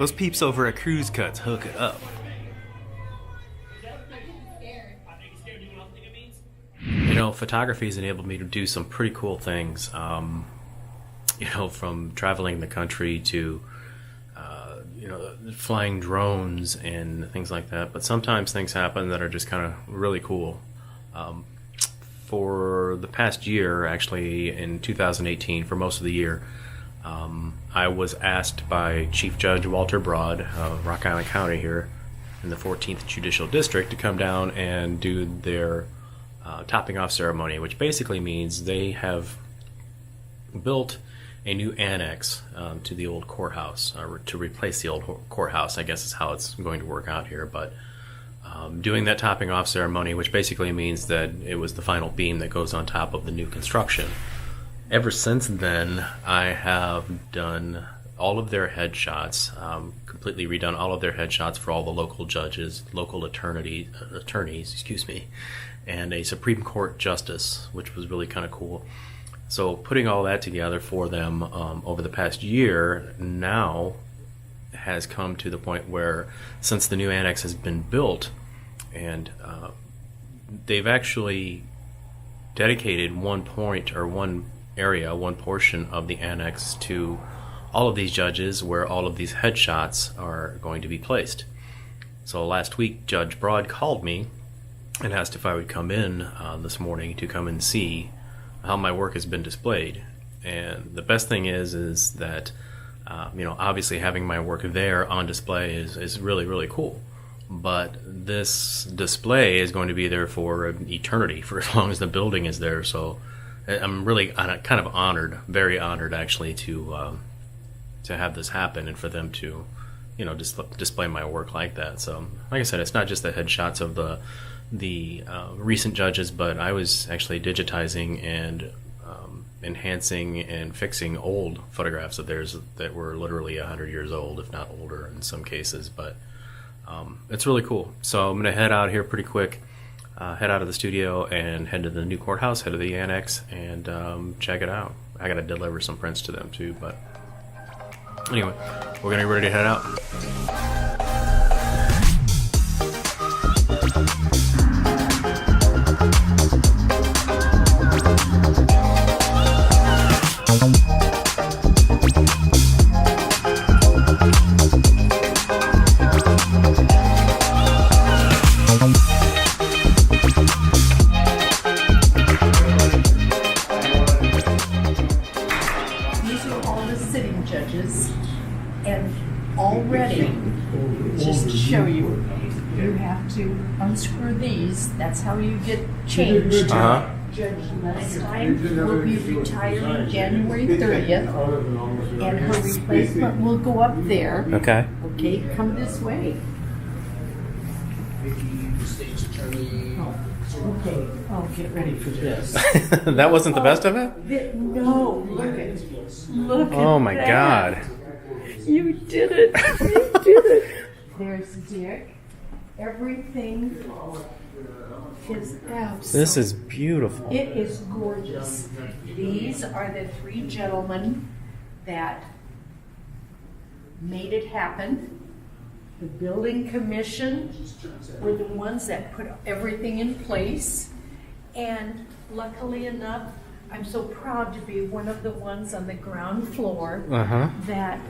Those peeps over at Cruise Cuts hook it up. You know, photography has enabled me to do some pretty cool things. You know, from traveling the country to, you know, flying drones and things like that. But sometimes things happen that are just kind of really cool. For the past year, actually in 2018, for most of the year, I was asked by Chief Judge Walter Broad of Rock Island County here in the 14th Judicial District to come down and do their topping off ceremony, which basically means they have built a new annex to the old courthouse, or to replace the old courthouse, I guess is how it's going to work out here. But doing that topping off ceremony, which basically means that it was the final beam that goes on top of the new construction. Ever since then, I have done all of their headshots, completely redone all of their headshots for all the local judges, local attorneys, and a Supreme Court justice, which was really kind of cool. So putting all that together for them over the past year now has come to the point where, since the new annex has been built, and they've actually dedicated one portion of the annex to all of these judges, where all of these headshots are going to be placed. So last week, Judge Broad called me and asked if I would come in this morning to come and see how my work has been displayed. And the best thing is that you know, obviously having my work there on display is really, really cool. But this display is going to be there for eternity, for as long as the building is there. So I'm really kind of honored, very honored actually, to have this happen and for them to, you know, display my work like that. So like I said, it's not just the headshots of the recent judges, but I was actually digitizing and enhancing and fixing old photographs of theirs that were literally 100 years old, if not older in some cases. But it's really cool. So I'm going to head out here pretty quick, head out of the studio and head to the new courthouse, head to the annex, and check it out. I got to deliver some prints to them too, but anyway, we're going to get ready to head out. And already, just to show you, you have to unscrew these. That's how you get changed. Judge Lestine will be retiring January 30th, and her replacement will go up there. Okay. Okay, come this way. Okay, oh, get ready for this. That wasn't the best of it? No, look at Oh my that. God. You did it. You did it. There's Dick. Everything is absolutely. This is beautiful. It is gorgeous. These are the three gentlemen that made it happen. The building commission were the ones that put everything in place. And luckily enough, I'm so proud to be one of the ones on the ground floor that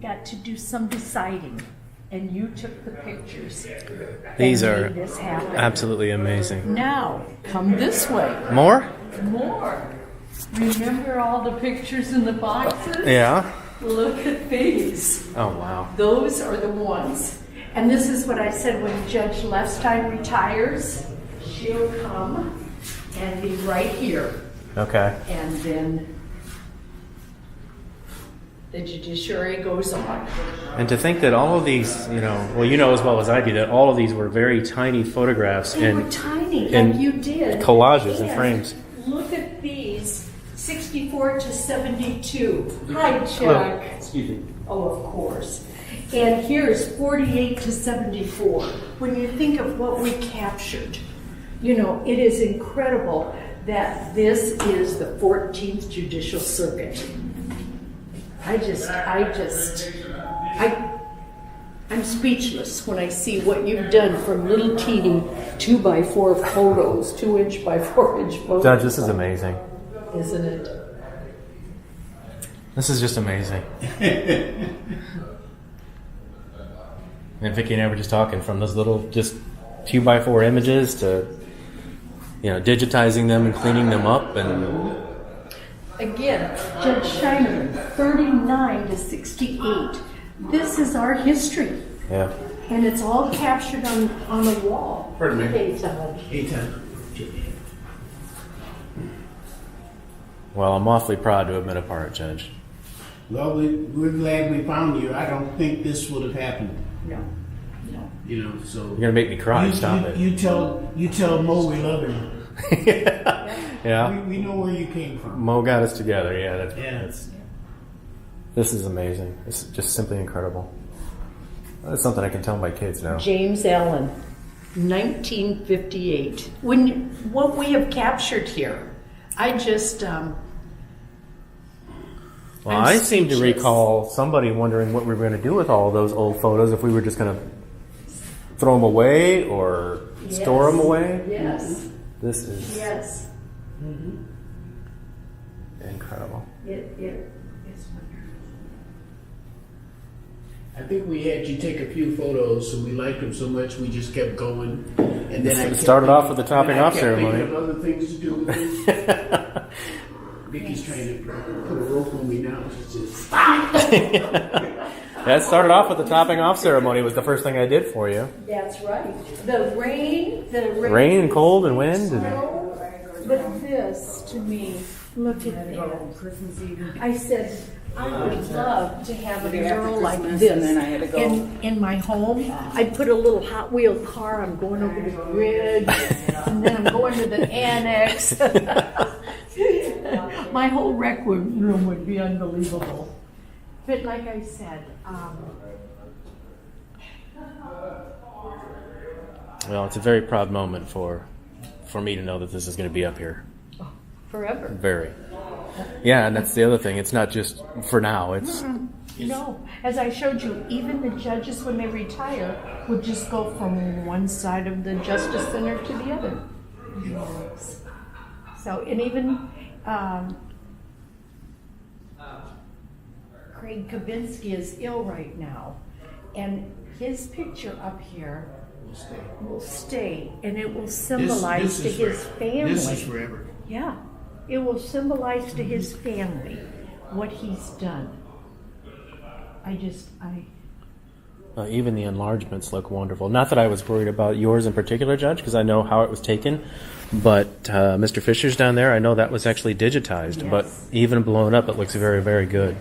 got to do some deciding. And you took the pictures. These and are made this happen. absolutely amazing. Now, come this way. More? More. Remember all the pictures in the boxes? Yeah. Look at these. Oh, wow. Those are the ones. And this is what I said, when Judge Lestine retires, she'll come and be right here. Okay. And then the judiciary goes on. And to think that all of these, you know, well, you know as well as I do that all of these were very tiny photographs They and were tiny, and like you did. collages and frames. Look at these, 64 to 72. Hi, Chuck. Hello. Excuse me. Oh, of course. And here's 48 to 74. When you think of what we captured, you know, it is incredible that this is the 14th Judicial Circuit. I just I'm speechless when I see what you've done from little teeny 2x4 photos, 2" by 4" photos. Judge, this is amazing. Isn't it? This is just amazing. And Vicki and I were just talking from those little just 2x4 images to, digitizing them and cleaning them up. And again, Judge Scheinerman, 39 to 68. This is our history. yeah. And it's all captured on a wall. Pardon me. Hey, Judge. Anytime. Well, I'm awfully proud to have been a part, Judge. Well, we're glad we found you. I don't think this would have happened. No. So You're gonna make me cry. Stop it. You tell Mo we love him. Yeah. We know where you came from. Mo got us together. Yeah. Yeah. This is amazing. It's just simply incredible. That's something I can tell my kids now. James Allen, 1958. What we have captured here, I just. Well, I'm I seem to speechless. recall somebody wondering what we were going to do with all those old photos, if we were just going to throw them away or store them away. Yes. This is Yes. incredible. It's wonderful. I think we had you take a few photos, so we liked them so much we just kept going. And then It started off with the topping off ceremony. Thinking of other things to do with it. Vicky's trying to put a rope on me now. She's just That started off with the topping off ceremony. Was the first thing I did for you. That's right. The rain, Rain and cold and wind. And snow, but this to me, look at that. I said, I would love to have a mural like this and then I had to go. in my home. I'd put a little Hot Wheel car. I'm going over the bridge, and then I'm going to the Annex. My whole rec room would be unbelievable. But like I said, well, it's a very proud moment for me to know that this is going to be up here. forever. Very. Yeah, and that's the other thing. It's not just for now. It's No, as I showed you, even the judges when they retire would just go from one side of the Justice Center to the other. So, and even Craig Kabinski is ill right now, and his picture up here will stay, and it will symbolize This to is his family. This is forever. Yeah, it will symbolize to his family what he's done. even the enlargements look wonderful. Not that I was worried about yours in particular, Judge, because I know how it was taken. But Mr. Fisher's down there, I know that was actually digitized. Yes. But even blown up, it looks very, very good.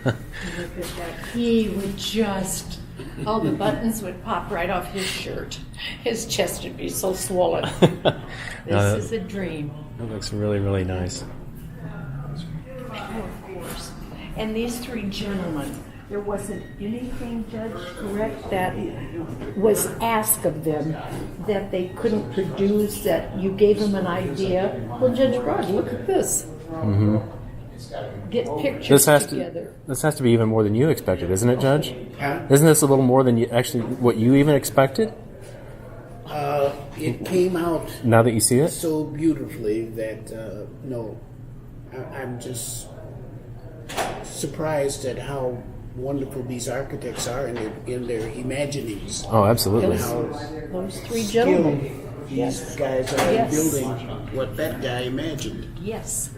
Look at that. He would just, all the buttons would pop right off his shirt. His chest would be so swollen. This is a dream. It looks really, really nice. Oh, of course. And these three gentlemen, there wasn't anything, Judge, correct, that was asked of them that they couldn't produce, that you gave them an idea. Well, Judge Broad, look at this. Mm-hmm. Get pictures together. This has to be even more than you expected, isn't it, Judge? Huh? Isn't this a little more than you actually what you even expected? It came out Now that you see it, so beautifully that I'm just surprised at how wonderful these architects are in their imaginings. oh, absolutely. Those three gentlemen. Skilled these guys are in Yes. building what that guy imagined. Yes.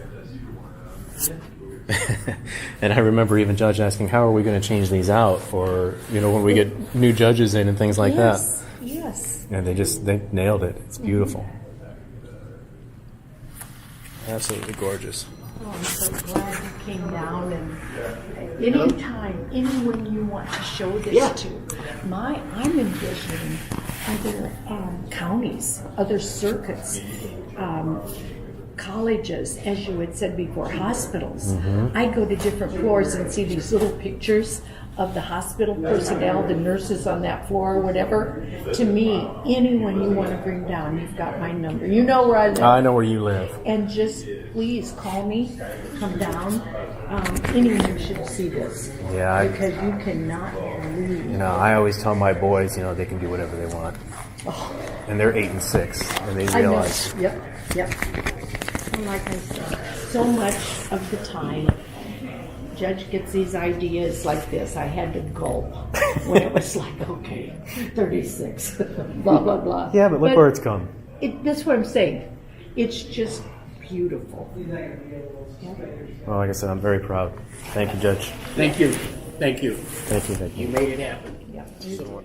And I remember even Judge asking, "How are we going to change these out for when we get new judges in and things like Yes. Yes. that?" And they nailed it. It's beautiful, absolutely gorgeous. Oh, I'm so glad you came down, and anyone you want to show this to. I'm envisioning other counties, other circuits, colleges, as you had said before, hospitals. Mm-hmm. I go to different floors and see these little pictures of the hospital personnel, the nurses on that floor or whatever. To me, anyone you want to bring down, you've got my number. You know where I live. I know where you live. And just please call me, come down. Anyone should see this. Yeah, because you cannot believe. You know, I always tell my boys, you know, they can do whatever they want. And they're 8 and 6, and they realize. I know. Yep. And like I said, so much of the time, Judge gets these ideas like this. I had to gulp when it was like, okay, 36, blah, blah, blah. Yeah, but look where it's come. That's what I'm saying. It's just beautiful. Well, like I said, I'm very proud. Thank you, Judge. Thank you. Thank you. Thank you. You made it happen. Yeah. So,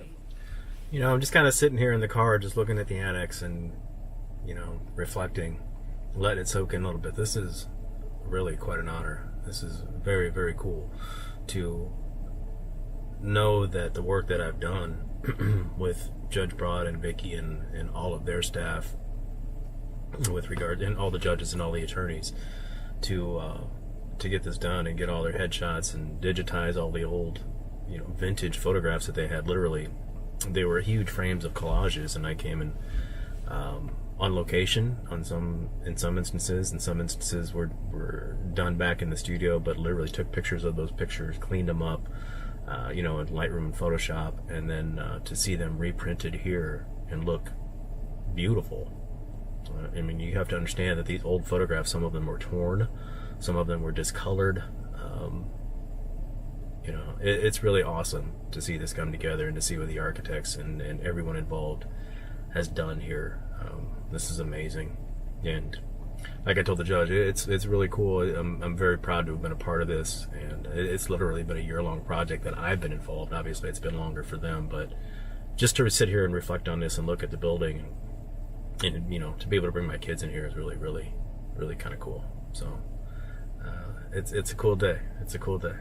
You know, I'm just kind of sitting here in the car, just looking at the annex and, you know, reflecting, letting it soak in a little bit. This is really quite an honor. This is very, very cool to know that the work that I've done with Judge Broad and Vicky and all of their staff, with regard, and all the judges and all the attorneys, to get this done and get all their headshots and digitize all the old, you know, vintage photographs that they had. Literally, they were huge frames of collages, and I came in on location in some instances. In some instances were done back in the studio, but literally took pictures of those pictures, cleaned them up, you know, in Lightroom and Photoshop, and then to see them reprinted here and look beautiful. I mean, you have to understand that these old photographs, some of them were torn, some of them were discolored. You know, it's really awesome to see this come together and to see what the architects and everyone involved has done here. This is amazing, and like I told the judge, it's really cool. I'm very proud to have been a part of this, and it's literally been a year-long project that I've been involved. Obviously, it's been longer for them, but just to sit here and reflect on this and look at the building, and you know, to be able to bring my kids in here is really, really, really kind of cool. So it's a cool day. It's a cool day.